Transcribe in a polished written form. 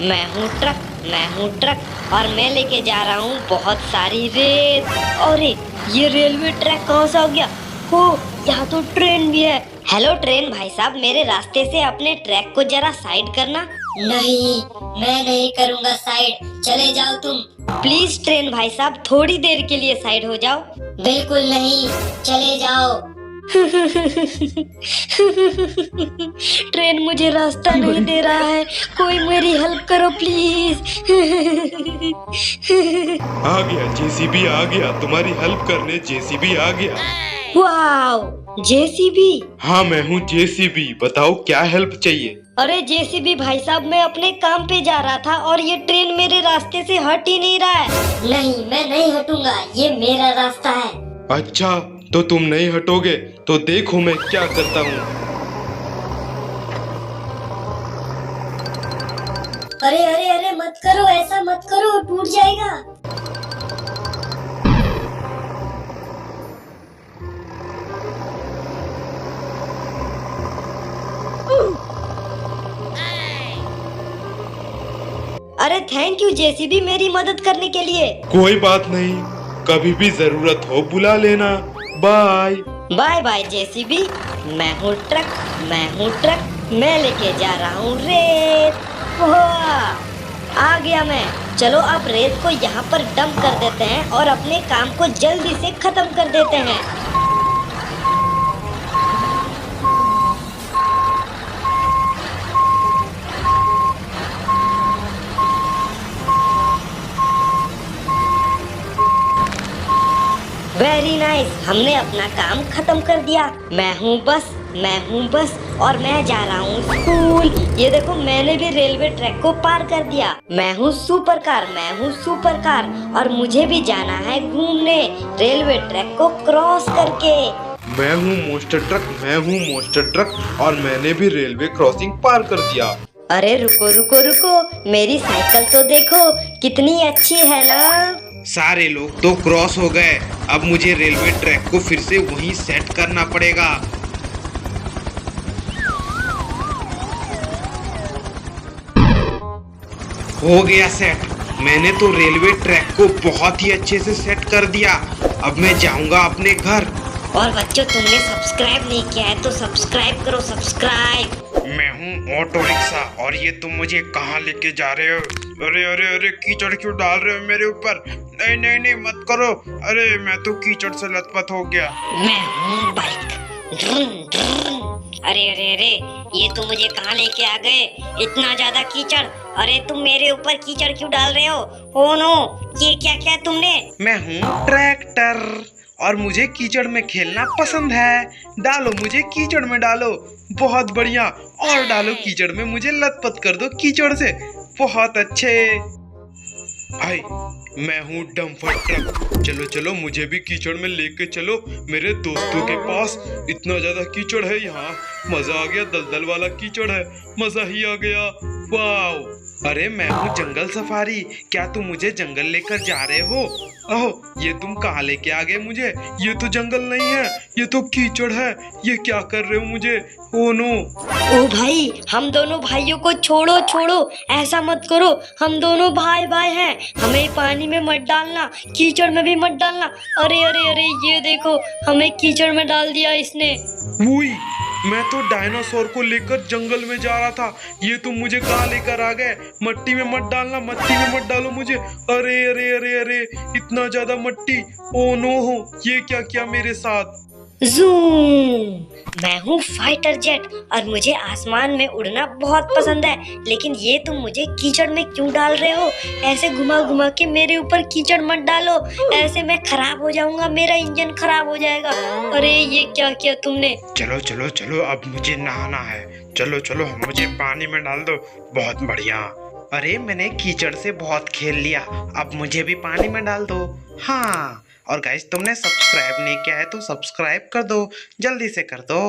मैं हूँ ट्रक और मैं लेके जा रहा हूँ बहुत सारी रेत। अरे ये रेलवे ट्रैक कहाँ से आ गया? हो, यहाँ तो ट्रेन भी है। हेलो ट्रेन भाई साहब, मेरे रास्ते से अपने ट्रैक को जरा साइड करना। नहीं, मैं नहीं करूँगा साइड, चले जाओ तुम। प्लीज ट्रेन भाई साहब, थोड़ी देर के लिए साइड हो जाओ। बिल्कुल नहीं, चले जाओ। ट्रेन मुझे रास्ता नहीं दे रहा है, कोई मेरी हेल्प करो प्लीज। आ गया जेसीबी, आ गया तुम्हारी हेल्प करने। जेसीबी आ गया। Wow, JCB. हाँ मैं हूँ जेसीबी, बताओ क्या हेल्प चाहिए। अरे जेसीबी भाई साहब, मैं अपने काम पे जा रहा था और ये ट्रेन मेरे रास्ते से हट ही नहीं रहा है। नहीं, मैं नहीं हटूंगा, ये मेरा रास्ता है। अच्छा, तो तुम नहीं हटोगे तो देखो मैं क्या करता हूँ। अरे अरे अरे, मत करो, ऐसा मत करो, टूट जाएगा। अरे थैंक यू जेसीबी, मेरी मदद करने के लिए। कोई बात नहीं, कभी भी जरूरत हो बुला लेना। बाय। Bye bye JCB. मैं हूँ ट्रक, मैं लेके जा रहा हूँ रेत। वाह, आ गया मैं। चलो अब रेत को यहाँ पर डंप कर देते हैं और अपने काम को जल्दी से खत्म कर देते हैं। वेरी नाइस, हमने अपना काम खत्म कर दिया। मैं हूँ बस और मैं जा रहा हूँ स्कूल। ये देखो, मैंने भी रेलवे ट्रैक को पार कर दिया। मैं हूँ सुपर कार और मुझे भी जाना है घूमने रेलवे ट्रैक को क्रॉस करके। मैं हूँ मोस्टर ट्रक और मैंने भी रेलवे क्रॉसिंग पार कर दिया। अरे रुको, मेरी साइकिल तो देखो कितनी अच्छी है ना। सारे लोग तो क्रॉस हो गए, अब मुझे रेलवे ट्रैक को फिर से वहीं सेट करना पड़ेगा। हो गया सेट, मैंने तो रेलवे ट्रैक को बहुत ही अच्छे से सेट कर दिया। अब मैं जाऊंगा अपने घर। और बच्चों, तुमने सब्सक्राइब नहीं किया है तो सब्सक्राइब करो, सब्सक्राइब। मैं हूँ ऑटो रिक्शा और ये तुम मुझे कहाँ लेके जा रहे हो? अरे अरे अरे, कीचड़ क्यों डाल रहे हो मेरे ऊपर? नहीं नहीं नहीं, मत करो। अरे मैं तो कीचड़ से लथपथ हो गया। मैं हूँ बाइक। अरे अरे अरे, ये तुम मुझे कहाँ लेके आ गए? इतना ज्यादा कीचड़। अरे तुम मेरे ऊपर कीचड़ क्यों डाल रहे हो? ओ नो, ये क्या किया तुमने? मैं हूँ ट्रैक्टर और मुझे कीचड़ में खेलना पसंद है। डालो मुझे कीचड़ में, डालो। बहुत बढ़िया, और डालो कीचड़ में, मुझे लथपथ कर दो कीचड़ से। बहुत अच्छे। हाय, मैं हूँ डंपर ट्रक। चलो चलो, मुझे भी कीचड़ में लेके चलो मेरे दोस्तों के पास। इतना ज्यादा कीचड़ है यहाँ, मजा आ गया। दलदल वाला कीचड़ है, मजा ही आ गया। वाओ। अरे मैं हूँ जंगल सफारी, क्या तुम मुझे जंगल लेकर जा रहे हो? ओह, ये तुम कहाँ लेके आ गए मुझे? ये तो जंगल नहीं है, ये तो कीचड़ है। ये क्या कर रहे हो मुझे? Oh no. ओ भाई, हम दोनों भाइयों को छोड़ो, ऐसा मत करो। हम दोनों भाई हैं, हमें पानी में मत डालना, कीचड़ में भी मत डालना। अरे अरे अरे, ये देखो, हमें कीचड़ में डाल दिया इसने। वही, मैं तो डायनासोर को लेकर जंगल में जा रहा था, ये तुम मुझे कहाँ लेकर आ गए? मट्टी में मत डालना, मट्टी में मत डालो मुझे। अरे अरे अरे अरे, इतना ज्यादा मट्टी। ओ नो, ये क्या किया मेरे साथ? जूम। मैं हूँ फाइटर जेट और मुझे आसमान में उड़ना बहुत पसंद है। लेकिन ये तुम मुझे कीचड़ में क्यों डाल रहे हो? ऐसे घुमा घुमा के मेरे ऊपर कीचड़ मत डालो, ऐसे मैं खराब हो जाऊंगा, मेरा इंजन खराब हो जाएगा। अरे ये क्या किया तुमने? चलो चलो चलो, अब मुझे नहाना है। चलो चलो, मुझे पानी में डाल दो। बहुत बढ़िया। अरे मैंने कीचड़ से बहुत खेल लिया, अब मुझे भी पानी में डाल दो। हाँ, और गाइस, तुमने सब्सक्राइब नहीं किया है तो सब्सक्राइब कर दो, जल्दी से कर दो।